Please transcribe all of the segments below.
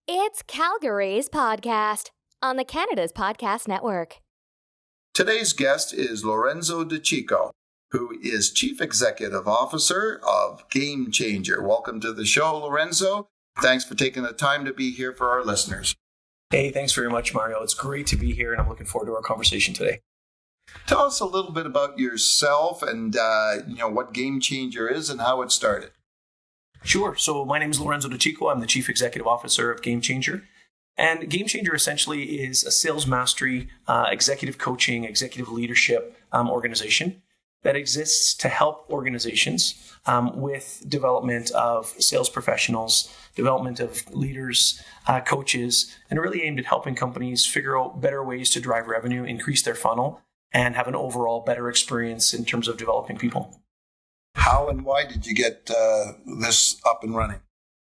It's Calgary's podcast on the Canada's Podcast Network. Today's guest is Lorenzo DeCicco, who is Chief Executive Officer of Game Changer. Welcome to the show, Lorenzo. Thanks for taking the time to be here for our listeners. Hey, thanks very much, Mario. It's great to be here, and I'm looking forward to our conversation today. Tell us a little bit about yourself and what Game Changer is and how it started. Sure. So my name is Lorenzo DeCicco. I'm the Chief Executive Officer of Game Changer. And Game Changer essentially is a sales mastery, executive coaching, executive leadership organization that exists to help organizations with development of sales professionals, development of leaders, coaches, and really aimed at helping companies figure out better ways to drive revenue, increase their funnel, and have an overall better experience in terms of developing people. How and why did you get this up and running?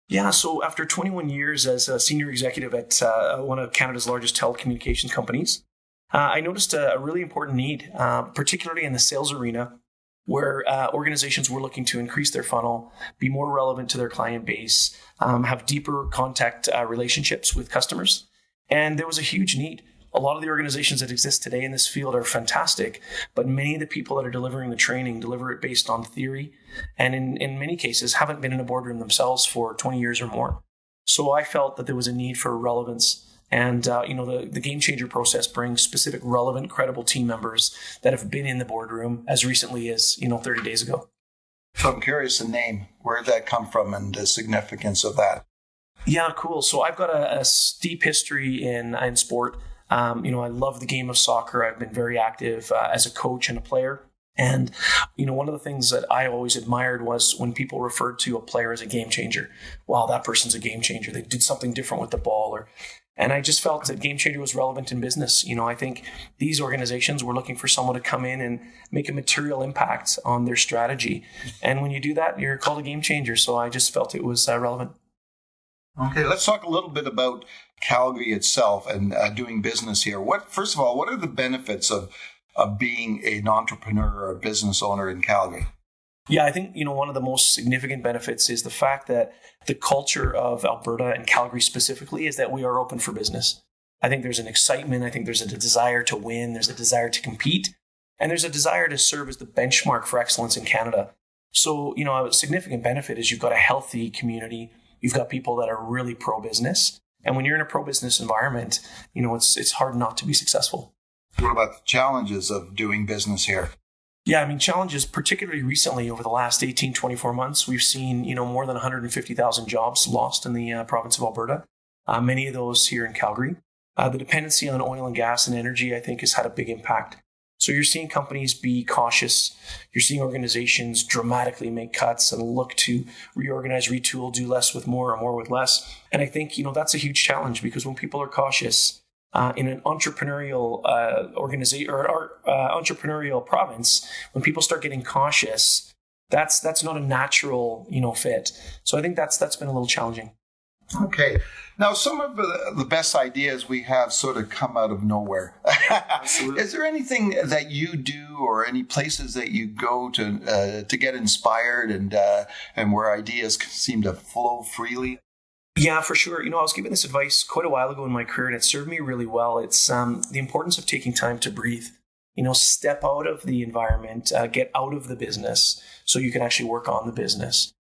Yeah, so after 21 years as a senior executive at one of Canada's largest telecommunications companies, I noticed a really important need, particularly in the sales arena, where organizations were looking to increase their funnel, be more relevant to their client base, have deeper contact relationships with customers. And there was a huge need. A lot of the organizations that exist today in this field are fantastic, but many of the people that are delivering the training deliver it based on theory, and in many cases haven't been in a boardroom themselves for 20 years or more. So I felt that there was a need for relevance. And, the Game Changer process brings specific, relevant, credible team members that have been in the boardroom as recently as, 30 days ago. So I'm curious, the name, where did that come from and the significance of that? Yeah, cool. So I've got a steep history in sport. I love the game of soccer. I've been very active as a coach and a player. And, one of the things that I always admired was when people referred to a player as a game changer. Wow, that person's a game changer. They did something different with the ball. And I just felt that Game Changer was relevant in business. I think these organizations were looking for someone to come in and make a material impact on their strategy. And when you do that, you're called a game changer. So I just felt it was relevant. Okay, let's talk a little bit about Calgary itself and doing business here. First of all, what are the benefits of being an entrepreneur or a business owner in Calgary? Yeah, I think, one of the most significant benefits is the fact that the culture of Alberta and Calgary specifically is that we are open for business. I think there's an excitement. I think there's a desire to win. There's a desire to compete. And there's a desire to serve as the benchmark for excellence in Canada. So, a significant benefit is you've got a healthy community. You've got people that are really pro-business. And when you're in a pro-business environment, it's hard not to be successful. What about the challenges of doing business here? Yeah, challenges, particularly recently over the last 18, 24 months, we've seen, more than 150,000 jobs lost in the province of Alberta, many of those here in Calgary. The dependency on oil and gas and energy, I think, has had a big impact. So you're seeing companies be cautious. You're seeing organizations dramatically make cuts and look to reorganize, retool, do less with more or more with less. And I think, that's a huge challenge because when people are cautious, in an entrepreneurial organization or entrepreneurial province, when people start getting cautious, that's not a natural fit. So I think that's been a little challenging. Okay. Now, some of the best ideas we have sort of come out of nowhere. Absolutely. Is there anything that you do or any places that you go to get inspired and where ideas seem to flow freely? Yeah, for sure. I was given this advice quite a while ago in my career, and it served me really well. It's the importance of taking time to breathe. Step out of the environment, get out of the business so you can actually work on the business.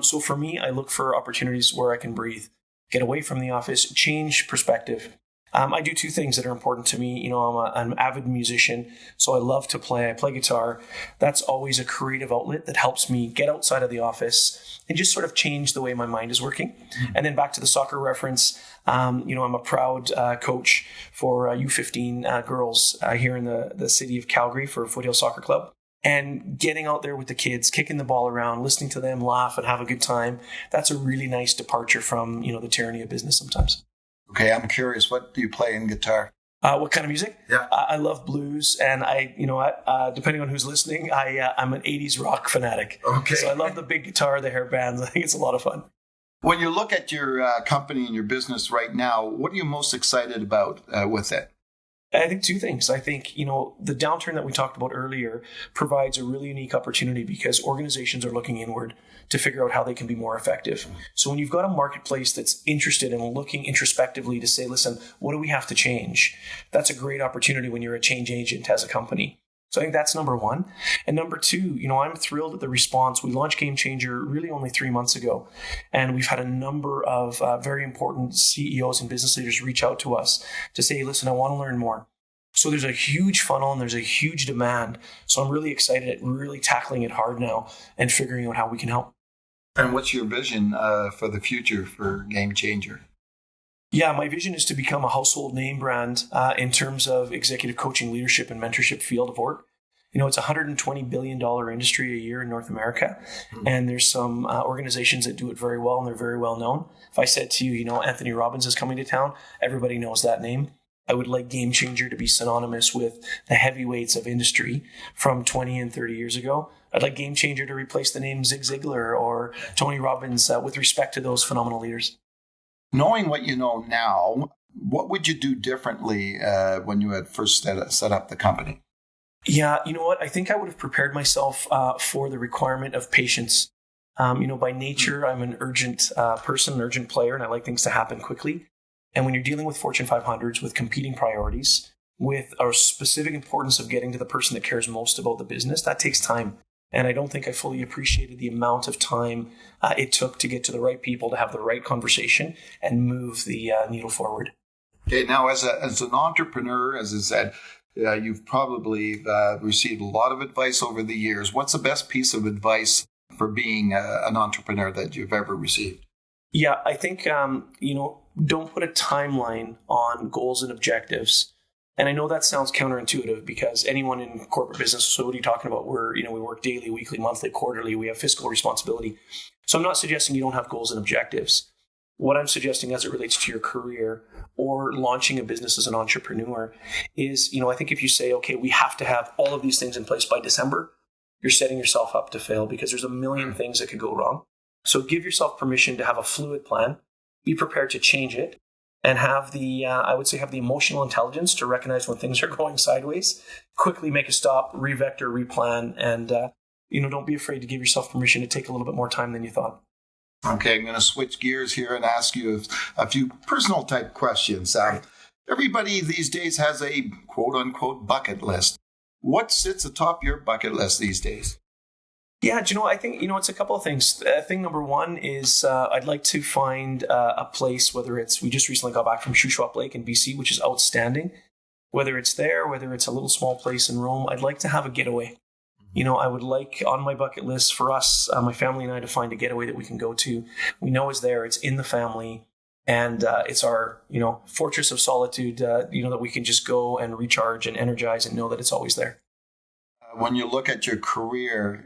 So for me, I look for opportunities where I can breathe, get away from the office, change perspective. I do two things that are important to me. I'm an avid musician, so I love to play. I play guitar. That's always a creative outlet that helps me get outside of the office and just sort of change the way my mind is working. Mm-hmm. And then back to the soccer reference, I'm a proud coach for U15 girls here in the city of Calgary for Foothill Soccer Club. And getting out there with the kids, kicking the ball around, listening to them laugh and have a good time, that's a really nice departure from, the tyranny of business sometimes. Okay, I'm curious, what do you play in guitar? What kind of music? Yeah. I love blues, and depending on who's listening, I'm an 80s rock fanatic. Okay. So I love the big guitar, the hair bands. I think it's a lot of fun. When you look at your company and your business right now, what are you most excited about with it? I think two things. I think, the downturn that we talked about earlier provides a really unique opportunity because organizations are looking inward to figure out how they can be more effective. So when you've got a marketplace that's interested in looking introspectively to say, listen, what do we have to change? That's a great opportunity when you're a change agent as a company. So I think that's number one. And number two, I'm thrilled at the response. We launched Game Changer really only 3 months ago. And we've had a number of very important CEOs and business leaders reach out to us to say, listen, I want to learn more. So there's a huge funnel and there's a huge demand. So I'm really excited at really tackling it hard now and figuring out how we can help. And what's your vision for the future for Game Changer? Yeah, my vision is to become a household name brand in terms of executive coaching, leadership, and mentorship field of work. It's a $120 billion industry a year in North America. And there's some organizations that do it very well, and they're very well known. If I said to you, Anthony Robbins is coming to town, everybody knows that name. I would like Game Changer to be synonymous with the heavyweights of industry from 20 and 30 years ago. I'd like Game Changer to replace the name Zig Ziglar or Tony Robbins with respect to those phenomenal leaders. Knowing what you know now, what would you do differently when you had first set up the company? Yeah, you know what? I think I would have prepared myself for the requirement of patience. By nature, I'm an urgent person, an urgent player, and I like things to happen quickly. And when you're dealing with Fortune 500s, with competing priorities, with a specific importance of getting to the person that cares most about the business, that takes time. And I don't think I fully appreciated the amount of time it took to get to the right people, to have the right conversation and move the needle forward. Okay, now as an entrepreneur, as I said, you've probably received a lot of advice over the years. What's the best piece of advice for being an entrepreneur that you've ever received? Yeah, I think, don't put a timeline on goals and objectives. And I know that sounds counterintuitive because anyone in corporate business, so what are you talking about? We work daily, weekly, monthly, quarterly. We have fiscal responsibility. So I'm not suggesting you don't have goals and objectives. What I'm suggesting as it relates to your career or launching a business as an entrepreneur is, I think if you say, okay, we have to have all of these things in place by December, you're setting yourself up to fail because there's a million things that could go wrong. So give yourself permission to have a fluid plan, be prepared to change it, and have the emotional intelligence to recognize when things are going sideways, quickly make a stop, revector, replan, and, don't be afraid to give yourself permission to take a little bit more time than you thought. Okay, I'm going to switch gears here and ask you a few personal type questions. Everybody these days has a quote unquote bucket list. What sits atop your bucket list these days? Yeah, I think, it's a couple of things. Thing number one is I'd like to find a place, whether it's, we just recently got back from Shuswap Lake in BC, which is outstanding. Whether it's there, whether it's a little small place in Rome, I'd like to have a getaway. I would like on my bucket list for us, my family and I, to find a getaway that we can go to. We know is there, it's in the family, and it's our, fortress of solitude, that we can just go and recharge and energize and know that it's always there. When you look at your career,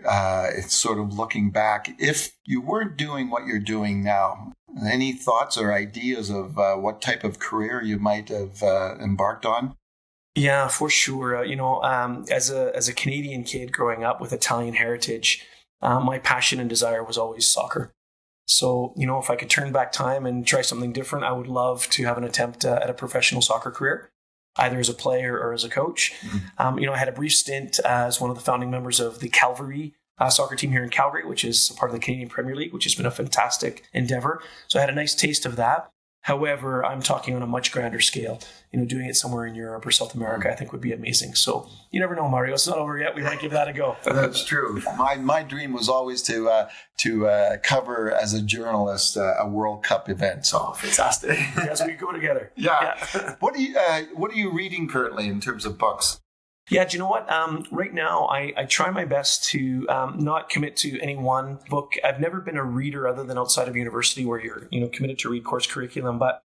it's sort of looking back. If you weren't doing what you're doing now, any thoughts or ideas of what type of career you might have embarked on? Yeah, for sure. As a Canadian kid growing up with Italian heritage, my passion and desire was always soccer. So, if I could turn back time and try something different, I would love to have an attempt at a professional soccer career, either as a player or as a coach. I had a brief stint as one of the founding members of the Calgary soccer team here in Calgary, which is part of the Canadian Premier League, which has been a fantastic endeavor. So I had a nice taste of that. However, I'm talking on a much grander scale. Doing it somewhere in Europe or South America, I think would be amazing. So you never know, Mario. It's not over yet. We might give that a go. That's true. My dream was always to cover as a journalist a World Cup event. So fantastic. Yes, we go together. Yeah. What are you reading currently in terms of books? Yeah, do you know what? Right now, I try my best to not commit to any one book. I've never been a reader other than outside of university where you're committed to read course curriculum. But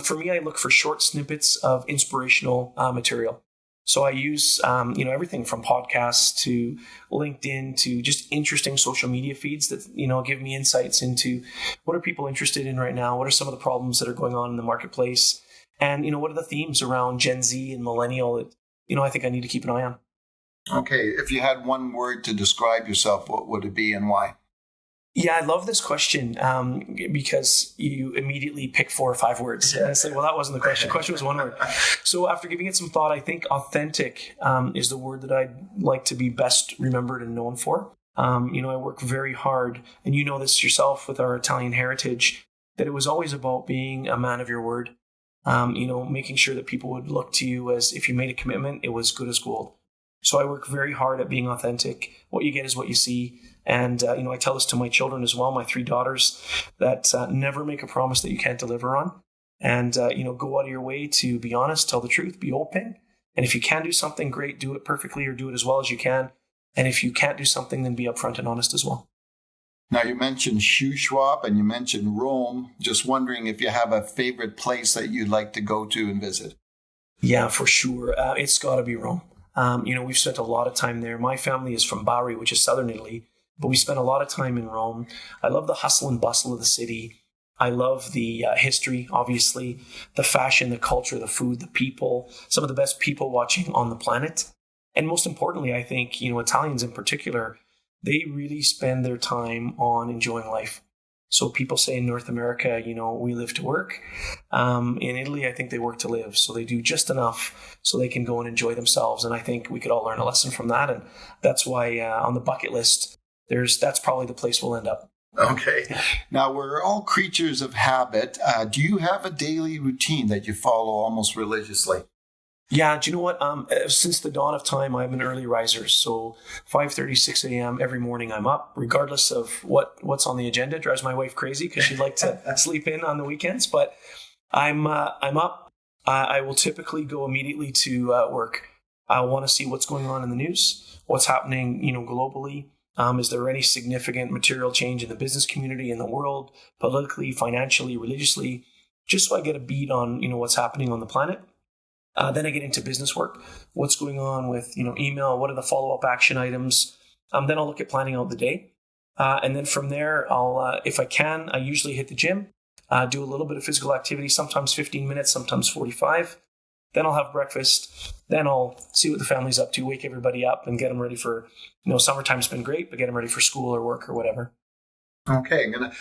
for me, I look for short snippets of inspirational material. So I use everything from podcasts to LinkedIn to just interesting social media feeds that give me insights into what are people interested in right now, what are some of the problems that are going on in the marketplace, and what are the themes around Gen Z and millennial that I think I need to keep an eye on. Okay. If you had one word to describe yourself, what would it be and why? Yeah, I love this question because you immediately pick 4 or 5 words. And I say, well, that wasn't the question. The question was one word. So after giving it some thought, I think authentic is the word that I'd like to be best remembered and known for. I work very hard, and you know this yourself with our Italian heritage, that it was always about being a man of your word. Making sure that people would look to you as if you made a commitment, it was good as gold. So I work very hard at being authentic. What you get is what you see. And, I tell this to my children as well, my 3 daughters, that never make a promise that you can't deliver on. And, go out of your way to be honest, tell the truth, be open. And if you can do something great, do it perfectly or do it as well as you can. And if you can't do something, then be upfront and honest as well. Now, you mentioned shoe swap and you mentioned Rome. Just wondering if you have a favorite place that you'd like to go to and visit. Yeah, for sure. It's got to be Rome. We've spent a lot of time there. My family is from Bari, which is southern Italy, but we spent a lot of time in Rome. I love the hustle and bustle of the city. I love the history, obviously, the fashion, the culture, the food, the people, some of the best people watching on the planet. And most importantly, I think, Italians in particular, they really spend their time on enjoying life. So people say in North America, we live to work. In Italy, I think they work to live. So they do just enough so they can go and enjoy themselves. And I think we could all learn a lesson from that. And that's why on the bucket list, that's probably the place we'll end up. Okay. Now, we're all creatures of habit. Do you have a daily routine that you follow almost religiously? Yeah, do you know what? Since the dawn of time, I'm an early riser. So 5:30, 6 a.m. every morning I'm up, regardless of what's on the agenda. It drives my wife crazy because she'd like to sleep in on the weekends. But I'm up. I will typically go immediately to work. I want to see what's going on in the news, what's happening, globally. Is there any significant material change in the business community, in the world, politically, financially, religiously, just so I get a beat on, what's happening on the planet. Then I get into business work. What's going on with, email? What are the follow-up action items? Then I'll look at planning out the day. And then from there, I'll, if I can, I usually hit the gym, do a little bit of physical activity, sometimes 15 minutes, sometimes 45. Then I'll have breakfast. Then I'll see what the family's up to, wake everybody up and get them ready for, summertime's been great, but get them ready for school or work or whatever. Okay, I'm going to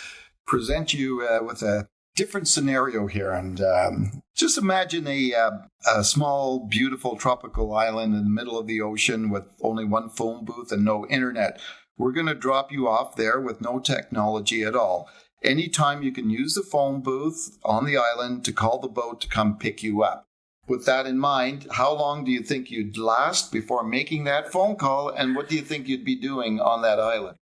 present you with a different scenario here. And just imagine a small, beautiful tropical island in the middle of the ocean with only one phone booth and no internet. We're going to drop you off there with no technology at all. Anytime you can use the phone booth on the island to call the boat to come pick you up. With that in mind, how long do you think you'd last before making that phone call? And what do you think you'd be doing on that island?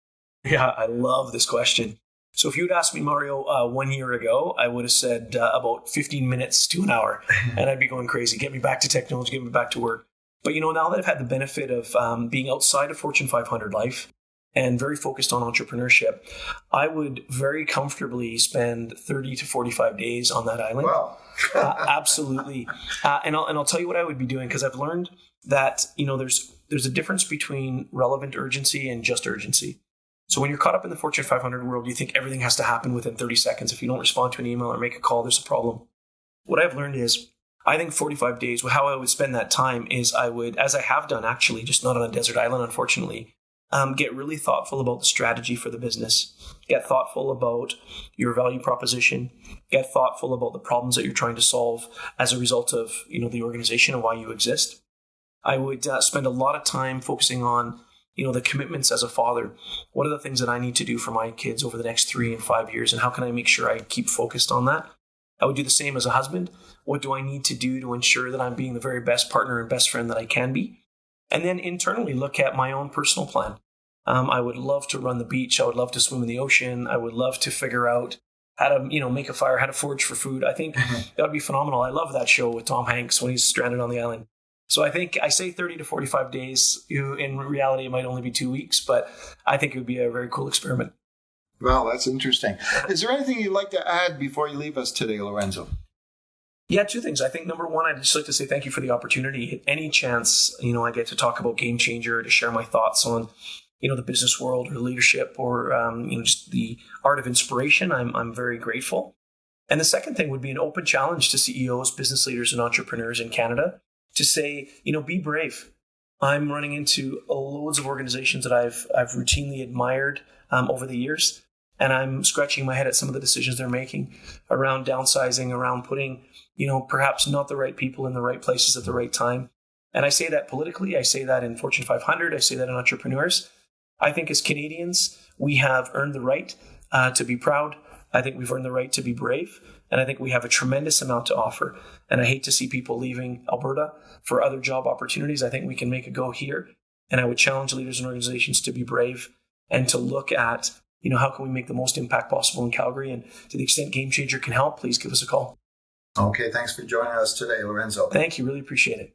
Yeah, I love this question. So if you had asked me, Mario, 1 year ago, I would have said about 15 minutes to an hour. And I'd be going crazy. Get me back to technology, get me back to work. But, now that I've had the benefit of being outside of Fortune 500 life and very focused on entrepreneurship, I would very comfortably spend 30 to 45 days on that island. Wow. Absolutely. And I'll tell you what I would be doing, because I've learned that, there's a difference between relevant urgency and just urgency. So when you're caught up in the Fortune 500 world, you think everything has to happen within 30 seconds. If you don't respond to an email or make a call, there's a problem. What I've learned is, I think 45 days, how I would spend that time is I would, as I have done actually, just not on a desert island, unfortunately, get really thoughtful about the strategy for the business. Get thoughtful about your value proposition. Get thoughtful about the problems that you're trying to solve as a result of, the organization and why you exist. I would spend a lot of time focusing on the commitments as a father. What are the things that I need to do for my kids over the next 3 and 5 years? And how can I make sure I keep focused on that? I would do the same as a husband. What do I need to do to ensure that I'm being the very best partner and best friend that I can be? And then internally look at my own personal plan. I would love to run the beach. I would love to swim in the ocean. I would love to figure out how to, make a fire, how to forage for food. I think that would be phenomenal. I love that show with Tom Hanks when he's stranded on the island. So I think I say 30 to 45 days. In reality, it might only be 2 weeks, but I think it would be a very cool experiment. Well, that's interesting. Is there anything you'd like to add before you leave us today, Lorenzo? Yeah, 2 things. I think number one, I'd just like to say thank you for the opportunity. Any chance, I get to talk about Game Changer, to share my thoughts on, the business world or leadership or, just the art of inspiration, I'm very grateful. And the second thing would be an open challenge to CEOs, business leaders, and entrepreneurs in Canada to say, be brave. I'm running into loads of organizations that I've routinely admired over the years. And I'm scratching my head at some of the decisions they're making around downsizing, around putting, perhaps not the right people in the right places at the right time. And I say that politically. I say that in Fortune 500. I say that in entrepreneurs. I think as Canadians, we have earned the right to be proud. I think we've earned the right to be brave. And I think we have a tremendous amount to offer. And I hate to see people leaving Alberta for other job opportunities. I think we can make a go here. And I would challenge leaders and organizations to be brave and to look at, how can we make the most impact possible in Calgary? And to the extent Game Changer can help, please give us a call. Okay, thanks for joining us today, Lorenzo. Thank you. Really appreciate it.